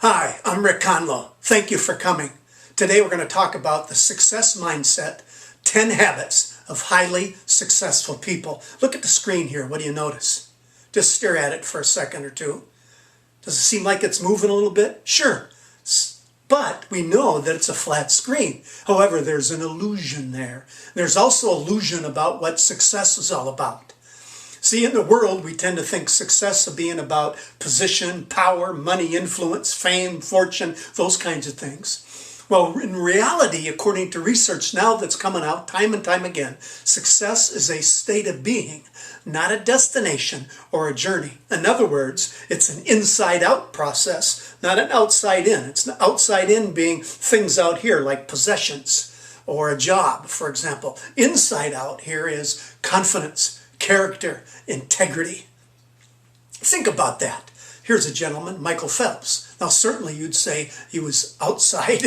Hi, I'm Rick Conlow. Thank you for coming. Today we're going to talk about the success mindset, 10 habits of highly successful people. Look at the screen here. What do you notice? Just stare at it for a second or two. Does it seem like it's moving a little bit? Sure. But we know that it's a flat screen. However, there's an illusion there. There's also illusion about what success is all about. See, in the world, we tend to think success of being about position, power, money, influence, fame, fortune, those kinds of things. Well, in reality, according to research now that's coming out time and time again, success is a state of being, not a destination or a journey. In other words, it's an inside-out process, not an outside-in. It's an outside-in being things out here like possessions or a job, for example. Inside-out here is confidence, character, integrity. Think about that. Here's a gentleman, Michael Phelps. Now, certainly you'd say he was outside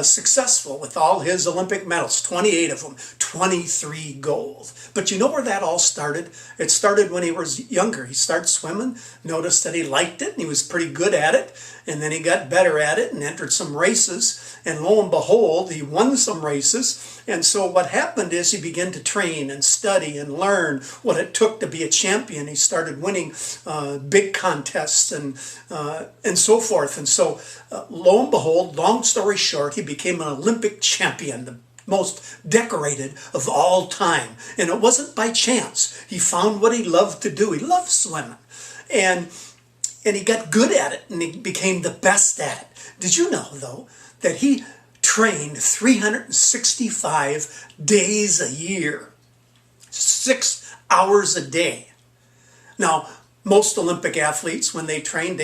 successful with all his Olympic medals, 28 of them, 23 gold. But you know where that all started? It started when he was younger. He started swimming, noticed that he liked it, and he was pretty good at it. And then he got better at it and entered some races. And lo and behold, he won some races. And so what happened is he began to train and study and learn what it took to be a champion. He started winning big contests and so forth. And so lo and behold, long story short, he became an Olympic champion, the most decorated of all time. And it wasn't by chance. He found what he loved to do. He loved swimming. And he got good at it, and he became the best at it. Did you know, though, that he trained 365 days a year, 6 hours a day? Now, most Olympic athletes, when they train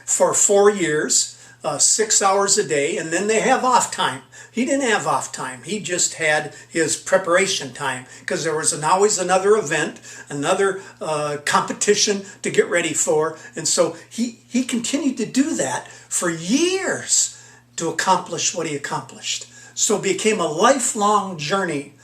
for 4 years, 6 hours a day, and then they have off time. He didn't have off time. He just had his preparation time because there was always another event, another competition to get ready for. And so he continued to do that for years to accomplish what he accomplished. So it became a lifelong journey.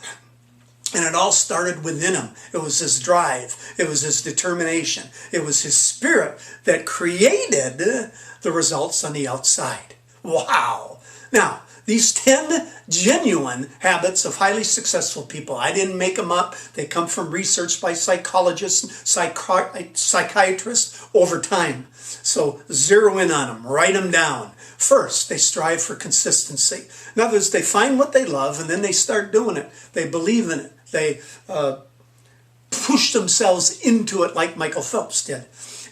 And it all started within him. It was his drive. It was his determination. It was his spirit that created the results on the outside. Wow. Now, these 10 genuine habits of highly successful people, I didn't make them up. They come from research by psychologists, psychiatrists over time. So zero in on them, write them down. First, they strive for consistency. In other words, they find what they love and then they start doing it. They believe in it. They push themselves into it like Michael Phelps did.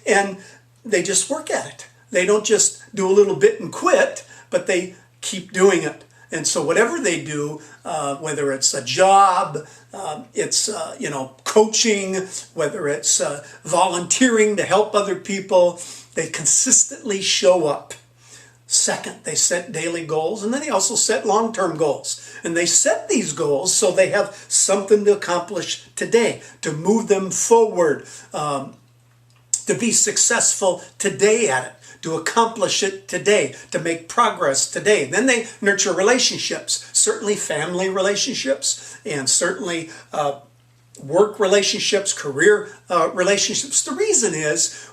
And they just work at it. They don't just do a little bit and quit, but they keep doing it. And so whatever they do, whether it's a job, it's coaching, whether it's volunteering to help other people, they consistently show up. Second, they set daily goals, and then they also set long-term goals. And they set these goals so they have something to accomplish today, to move them forward, to be successful today at it, to accomplish it today, to make progress today. Then they nurture relationships, certainly family relationships, and certainly work relationships, career relationships. The reason is,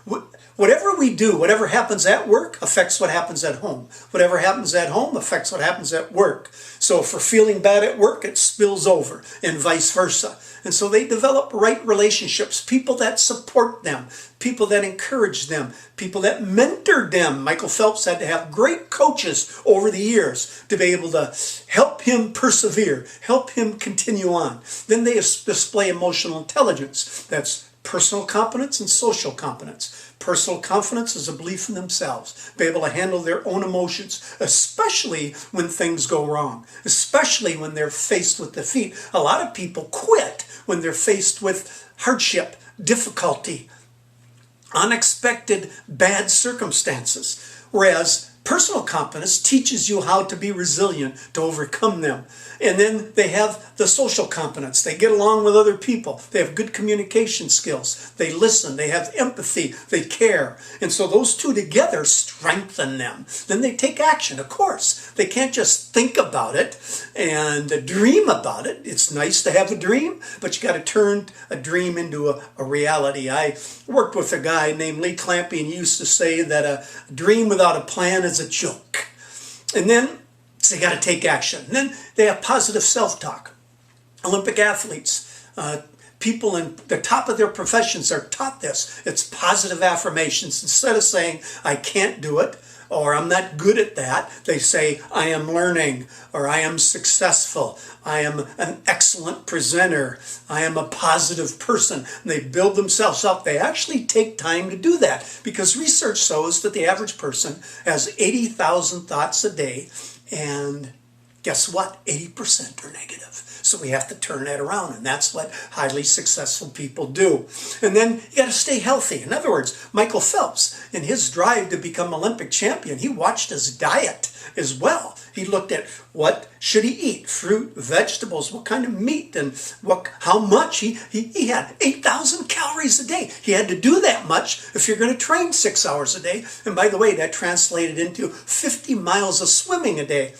whatever we do, whatever happens at work affects what happens at home. Whatever happens at home affects what happens at work. So if we're feeling bad at work, it spills over, and vice versa. And so they develop right relationships, people that support them, people that encourage them, people that mentor them. Michael Phelps had to have great coaches over the years to be able to help him persevere, help him continue on. Then they display emotional intelligence. That's personal competence and social competence. Personal confidence is a belief in themselves, be able to handle their own emotions, especially when things go wrong, especially when they're faced with defeat. A lot of people quit when they're faced with hardship, difficulty, unexpected bad circumstances. Whereas Personal competence teaches you how to be resilient, to overcome them. And then they have the social competence. They get along with other people. They have good communication skills. They listen. They have empathy. They care. And so those two together strengthen them. Then they take action, of course. They can't just think about it and dream about it. It's nice to have a dream, but you got to turn a dream into a reality. I worked with a guy named Lee Clampy, and he used to say that a dream without a plan is a joke. And then so they got to take action. And then they have positive self-talk. Olympic athletes, people in the top of their professions are taught this. It's positive affirmations. Instead of saying, I can't do it, or I'm not good at that, they say, I am learning, or I am successful, I am an excellent presenter, I am a positive person. And they build themselves up. They actually take time to do that, because research shows that the average person has 80,000 thoughts a day, and guess what? 80% are negative. So we have to turn that around, and that's what highly successful people do. And then you got to stay healthy. In other words, Michael Phelps, in his drive to become Olympic champion, he watched his diet as well. He looked at what should he eat, fruit, vegetables, what kind of meat, and how much. He had 8,000 calories a day. He had to do that much if you're going to train 6 hours a day. And by the way, that translated into 50 miles of swimming a day.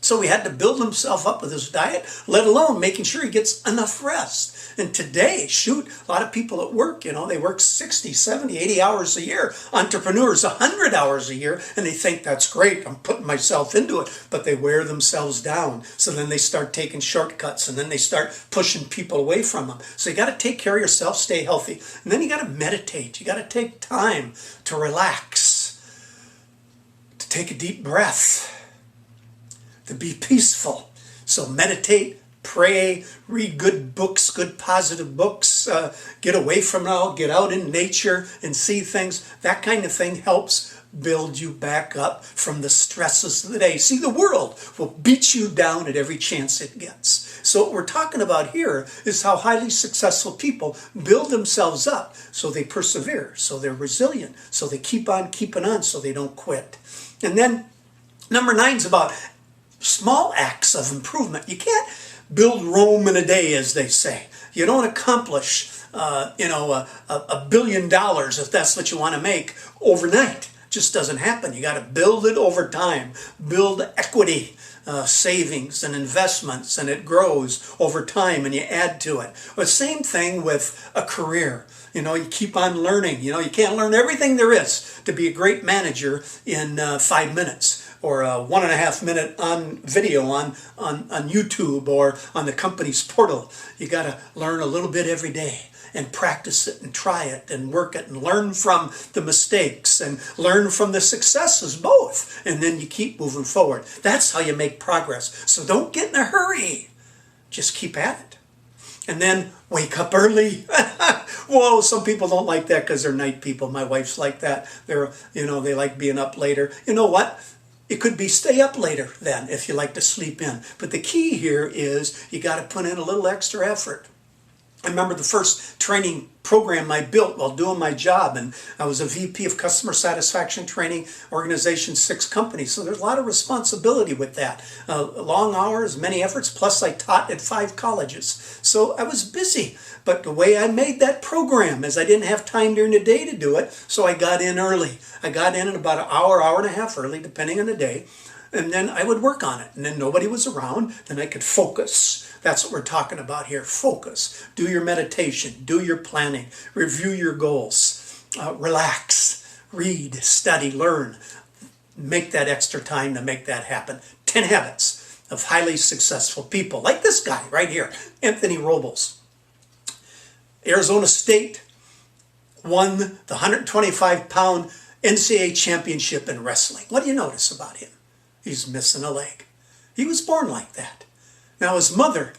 So he had to build himself up with his diet, let alone making sure he gets enough rest. And today, shoot, a lot of people at work, they work 60, 70, 80 hours a year. Entrepreneurs, 100 hours a year, and they think that's great, I'm putting myself into it. But they wear themselves down. So then they start taking shortcuts, and then they start pushing people away from them. So you got to take care of yourself, stay healthy. And then you got to meditate. You got to take time to relax, to take a deep breath, to be peaceful. So meditate, pray, read good books, good positive books, get away from it all, get out in nature and see things. That kind of thing helps build you back up from the stresses of the day. See, the world will beat you down at every chance it gets. So what we're talking about here is how highly successful people build themselves up so they persevere, so they're resilient, so they keep on keeping on, so they don't quit. And then number 9 is about small acts of improvement. You can't build Rome in a day, as they say. You don't accomplish, $1 billion, if that's what you want to make, overnight. It just doesn't happen. You got to build it over time. Build equity, savings and investments, and it grows over time, and you add to it. The same thing with a career. You keep on learning. You can't learn everything there is to be a great manager in 5 minutes. Or a 1.5 minute on video on YouTube or on the company's portal. You got to learn a little bit every day and practice it and try it and work it and learn from the mistakes and learn from the successes, both. And then you keep moving forward. That's how you make progress. So don't get in a hurry. Just keep at it. And then wake up early. Whoa, some people don't like that because they're night people. My wife's like that. They like being up later. You know what? It could be stay up later then if you like to sleep in. But the key here is you got to put in a little extra effort. I remember the first training program I built while doing my job, and I was a VP of Customer Satisfaction Training Organization, 6 companies. So there's a lot of responsibility with that. Long hours, many efforts, plus I taught at 5 colleges. So I was busy. But the way I made that program is I didn't have time during the day to do it, so I got in early. I got in at about an hour, hour and a half early, depending on the day. And then I would work on it. And then nobody was around. Then I could focus. That's what we're talking about here. Focus. Do your meditation. Do your planning. Review your goals. Relax. Read. Study. Learn. Make that extra time to make that happen. 10 habits of highly successful people. Like this guy right here. Anthony Robles. Arizona State won the 125-pound NCAA championship in wrestling. What do you notice about him? He's missing a leg. He was born like that. Now his mother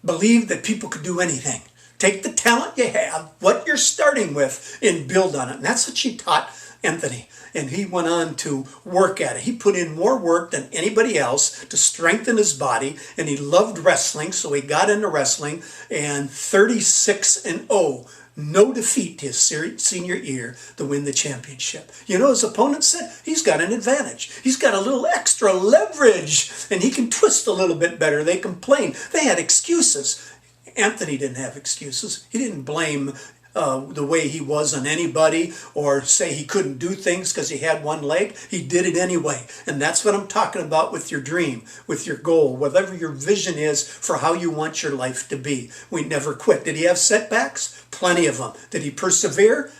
believed that people could do anything. Take the talent you have, what you're starting with, and build on it. And that's what she taught Anthony. And he went on to work at it. He put in more work than anybody else to strengthen his body. And he loved wrestling, so he got into wrestling. And 36-0 no defeat his senior year to win the championship. You know, his opponent said he's got an advantage. He's got a little extra leverage, and he can twist a little bit better. They complained. They had excuses. Anthony didn't have excuses. He didn't blame the way he was on anybody or say he couldn't do things because he had one leg. He did it anyway. And that's what I'm talking about with your dream, with your goal, whatever your vision is for how you want your life to be. We never quit. Did he have setbacks? Plenty of them. Did he persevere?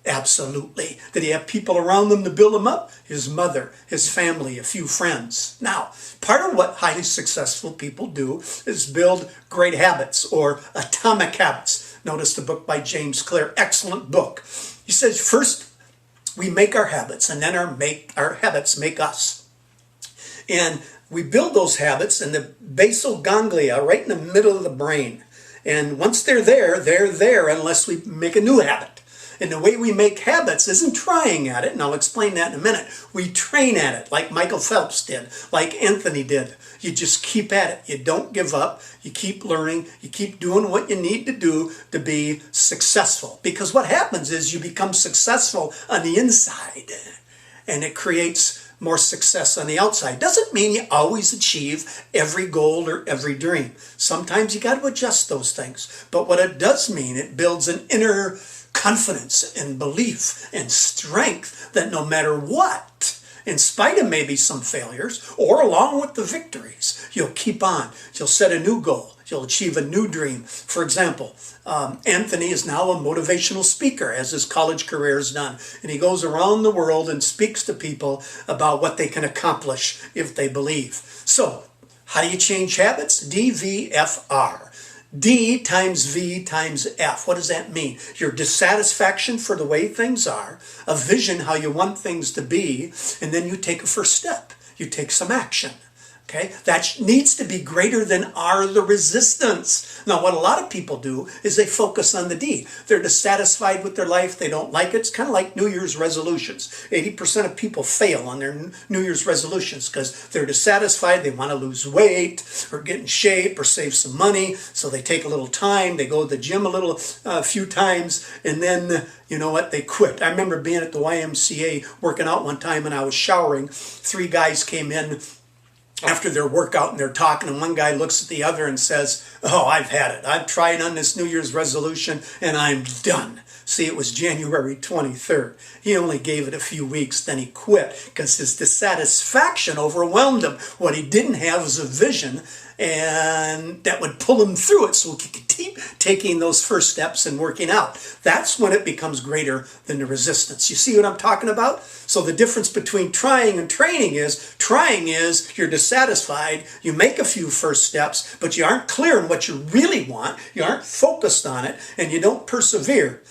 Absolutely. Did he have people around him to build him up? His mother, his family, a few friends. Now, part of what highly successful people do is build great habits or atomic habits. Notice the book by James Clear, excellent book. He says, first, we make our habits, and then our habits make us. And we build those habits in the basal ganglia, right in the middle of the brain. And once they're there unless we make a new habit. And the way we make habits isn't trying at it, and I'll explain that in a minute. We train at it, like Michael Phelps did, like Anthony did. You just keep at it. You don't give up. You keep learning. You keep doing what you need to do to be successful. Because what happens is you become successful on the inside, and it creates more success on the outside. Doesn't mean you always achieve every goal or every dream. Sometimes you got to adjust those things. But what it does mean, it builds an inner confidence and belief and strength that no matter what, in spite of maybe some failures or along with the victories, you'll keep on. You'll set a new goal. You'll achieve a new dream. For example, Anthony is now a motivational speaker, as his college career is done. And he goes around the world and speaks to people about what they can accomplish if they believe. So, how do you change habits? DVFR. D times V times F. What does that mean? Your dissatisfaction for the way things are, a vision how you want things to be, and then you take a first step. You take some action. Okay? That needs to be greater than R, the resistance. Now, what a lot of people do is they focus on the D. They're dissatisfied with their life. They don't like it. It's kind of like New Year's resolutions. 80% of people fail on their New Year's resolutions because they're dissatisfied. They want to lose weight or get in shape or save some money. So they take a little time. They go to the gym a few times, and then, you know what, they quit. I remember being at the YMCA working out one time, and I was showering. 3 guys came in after their workout, and they're talking, and one guy looks at the other and says, "Oh, I've had it. I've tried on this New Year's resolution, and I'm done." See, it was January 23rd. He only gave it a few weeks, then he quit because his dissatisfaction overwhelmed him. What he didn't have was a vision, and that would pull him through it so he could keep taking those first steps and working out. That's when it becomes greater than the resistance. You see what I'm talking about? So the difference between trying and training is you're dissatisfied, you make a few first steps, but you aren't clear on what you really want, you aren't focused on it, and you don't persevere.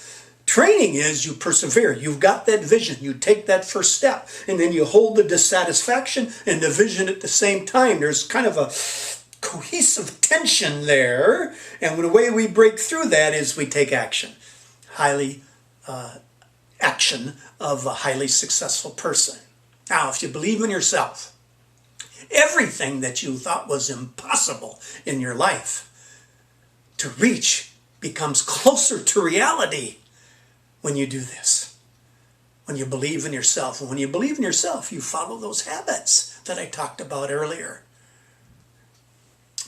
Training is you persevere. You've got that vision. You take that first step, and then you hold the dissatisfaction and the vision at the same time. There's kind of a cohesive tension there, and the way we break through that is we take action. Action of a highly successful person. Now, if you believe in yourself, everything that you thought was impossible in your life to reach becomes closer to reality when you do this. When you believe in yourself. And when you believe in yourself, you follow those habits that I talked about earlier.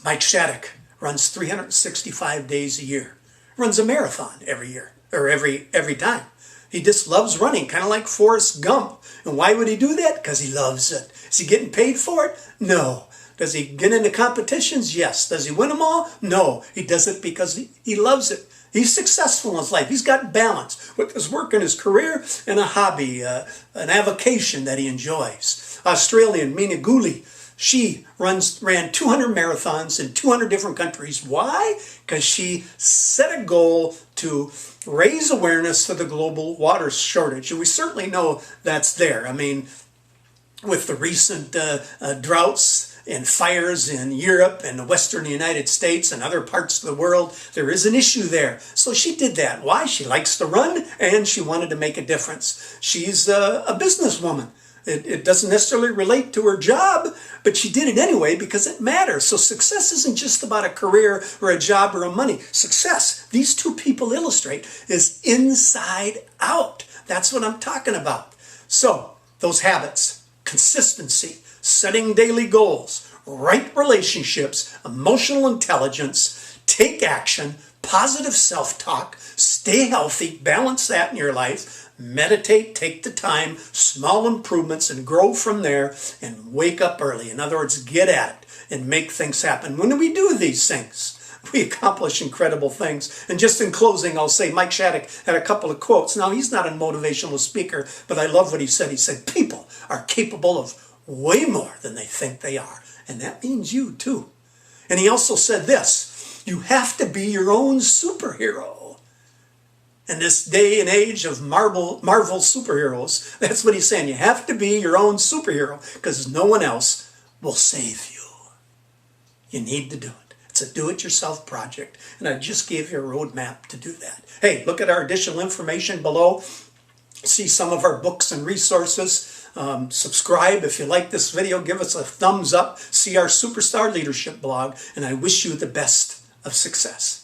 Mike Shattuck runs 365 days a year. Runs a marathon every year, or every time. He just loves running, kind of like Forrest Gump. And why would he do that? Because he loves it. Is he getting paid for it? No. Does he get into competitions? Yes. Does he win them all? No. He does it because he loves it. He's successful in his life. He's got balance with his work and his career and a hobby, an avocation that he enjoys. Australian Mina Gooley, she ran 200 marathons in 200 different countries. Why? Because she set a goal to raise awareness to the global water shortage. And we certainly know that's there. I mean, with the recent droughts and fires in Europe and the Western United States and other parts of the world, there is an issue there. So she did that. Why? She likes to run and she wanted to make a difference. She's a businesswoman. It doesn't necessarily relate to her job, but she did it anyway because it matters. So success isn't just about a career or a job or a money. Success, these two people illustrate, is inside out. That's what I'm talking about. So those habits, consistency, setting daily goals, right relationships, emotional intelligence, take action, positive self-talk, stay healthy, balance that in your life, meditate, take the time, small improvements, and grow from there, and wake up early. In other words, get at it and make things happen. When we do these things, we accomplish incredible things. And just in closing, I'll say Mike Shattuck had a couple of quotes. Now, he's not a motivational speaker, but I love what he said. He said, people are capable of way more than they think they are. And that means you too. And he also said this, you have to be your own superhero. In this day and age of Marvel superheroes, that's what he's saying. You have to be your own superhero because no one else will save you. You need to do it. It's a do-it-yourself project, and I just gave you a roadmap to do that. Hey, look at our additional information below. See some of our books and resources. Subscribe. If you like this video, give us a thumbs up. See our Superstar Leadership blog, and I wish you the best of success.